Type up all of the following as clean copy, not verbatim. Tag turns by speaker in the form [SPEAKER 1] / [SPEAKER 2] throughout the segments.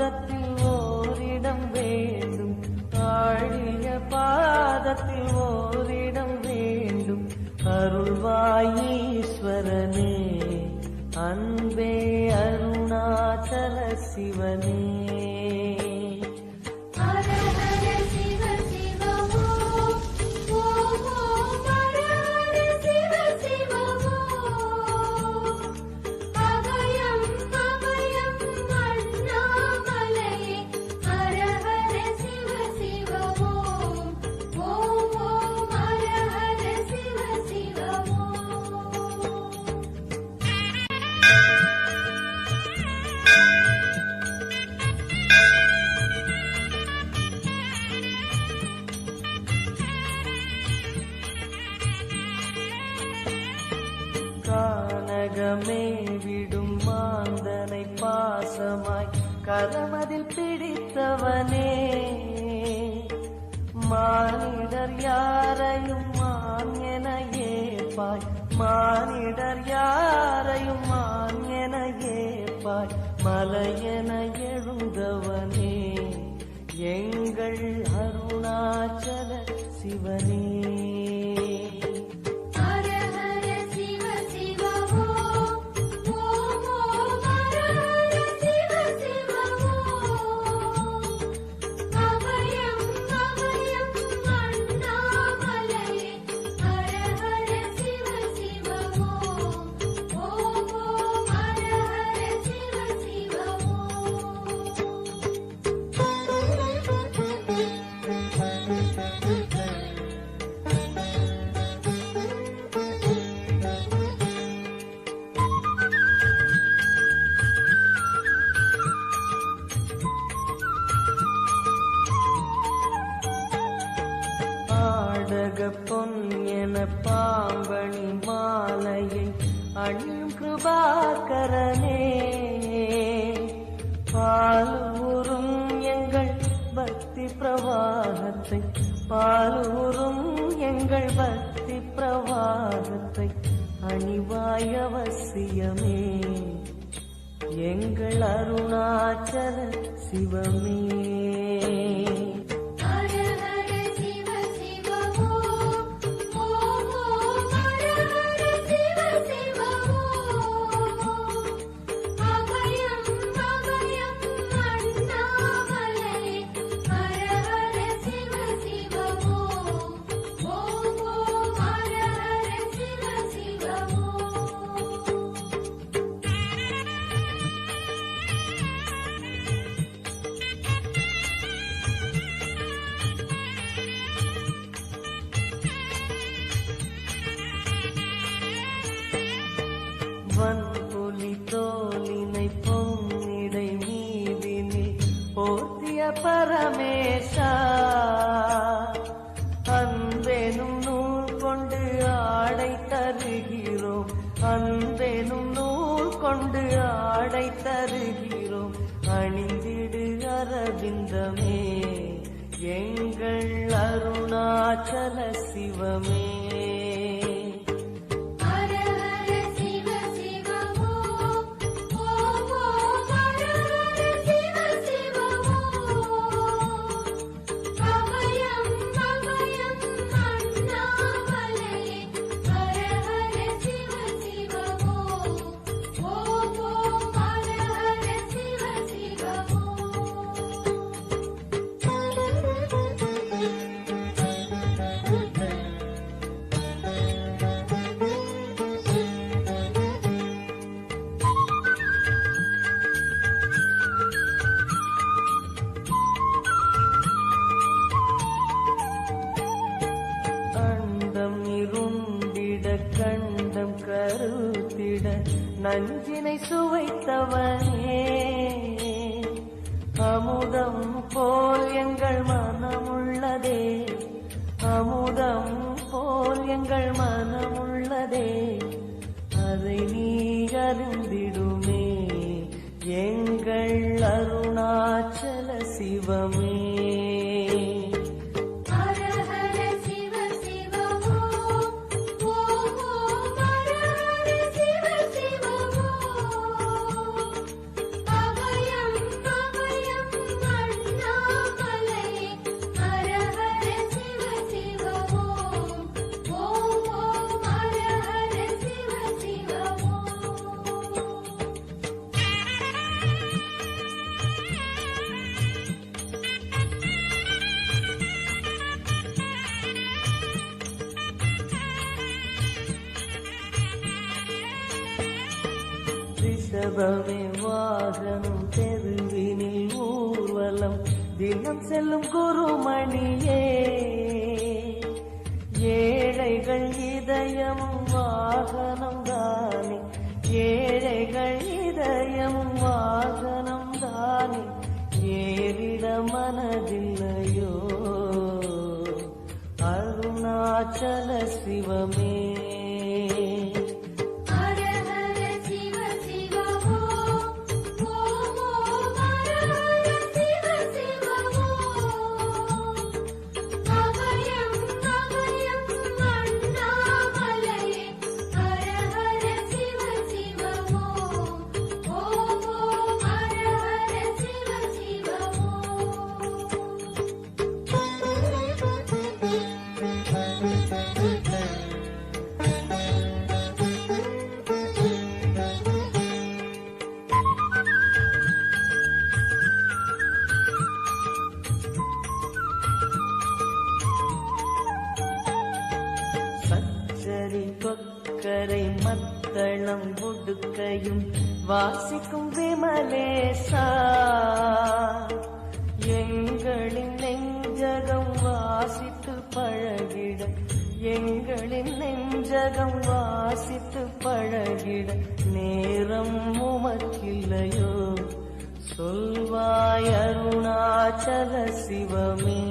[SPEAKER 1] பாதத்தில் ஓரிடம் வேண்டும், ஆழிய பாதத்தில் ஓரிடம் வேண்டும். அருள்வாயீஸ்வரனே, அன்பே அருணாச்சல சிவனே. கானகமே விடும் மாந்தனை பாசமாய் கரமதில் பிடித்தவனே, மானிடர் யாரையும் மான் என ஏற்பாய், மானிடர் யாரையும் மான் என ஏற்பாய். மலையென எழுந்தவனே, எங்கள் அருணாச்சல சிவனே. பொன் என பாம்பணி மாலையை அணியும் கிருபாகரனே, பாலூரும் எங்கள் பக்தி பிரவாகத்தை, பாலூரும் எங்கள் பக்தி பிரவாகத்தை அணிவாய் அவசியமே, எங்கள் அருணாச்சல சிவமே. வன்புலி தோலினை பொன்னிடை மீதினில் போர்த்திய பரமேஷா, அன்பெனும் நூல் கொண்டு ஆடை தருகிறோம், அன்பெனும் நூல் கொண்டு ஆடை தருகிறோம். அணிந்திடு அரவிந்தமே, எங்கள் அருணாச்சல சிவமே. கண்டம் கருத்திட நஞ்சினை சுவைத்தவனே, அமுதம் போல் எங்கள் மனமுள்ளதே, அமுதம் போல் எங்கள் மனமுள்ளதே, அதை நீ அறிந்திடுமே, எங்கள் அருணாச்சல சிவமே.
[SPEAKER 2] அபயம்
[SPEAKER 1] ரிஷபமே வாகனம் தெருவினில் ஊர்வலம் தினம் செல்லும் குருமணியே ஏழைகள் இதயமும் வாகனம் தானே ஏழைகள் இதயமும் வாகனம் தானே ஏறிட மனதில்லையோ அருணாச்சல சிவமே கொக்கரை மத்தளம் முடுக்கையும் வாசிக்கும் விமலேசா எங்களின் நெஞ்சகம் வாசித்து பழகிட எங்களின் நெஞ்சகம் வாசித்து பழகிட நேரம் உமக்கில்லையோ சொல்வாய் அருணாச்சல சிவமே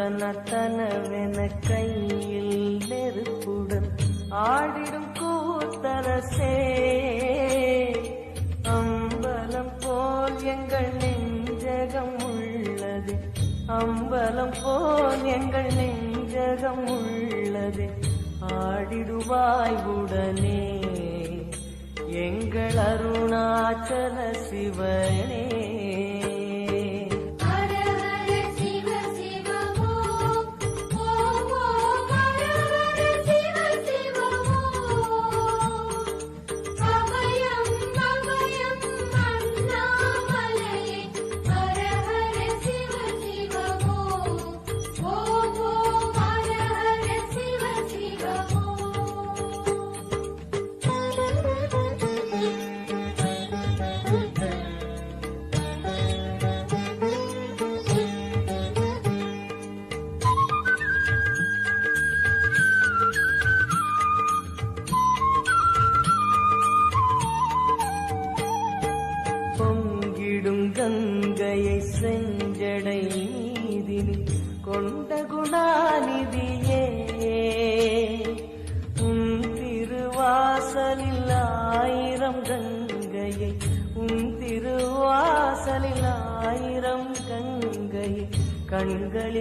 [SPEAKER 1] தந்தனத்தனவென கையில் நெருப்புடன் ஆடிடும் கூத்தரசே அம்பலம் போல் எங்கள் நெஞ்சகம் உள்ளது அம்பலம் போல் எங்கள் நெஞ்சகம் உள்ளது ஆடிடுவாய் உடனே எங்கள் அருணாச்சல சிவனே பொங்கிடும் கங்கையை செஞ்சடை நீதினில் கொண்ட குணாநிதியே உன் திருவாசலில் ஆயிரம் கங்கையை உன் திருவாசலில் ஆயிரம் கங்கையை கண்களில்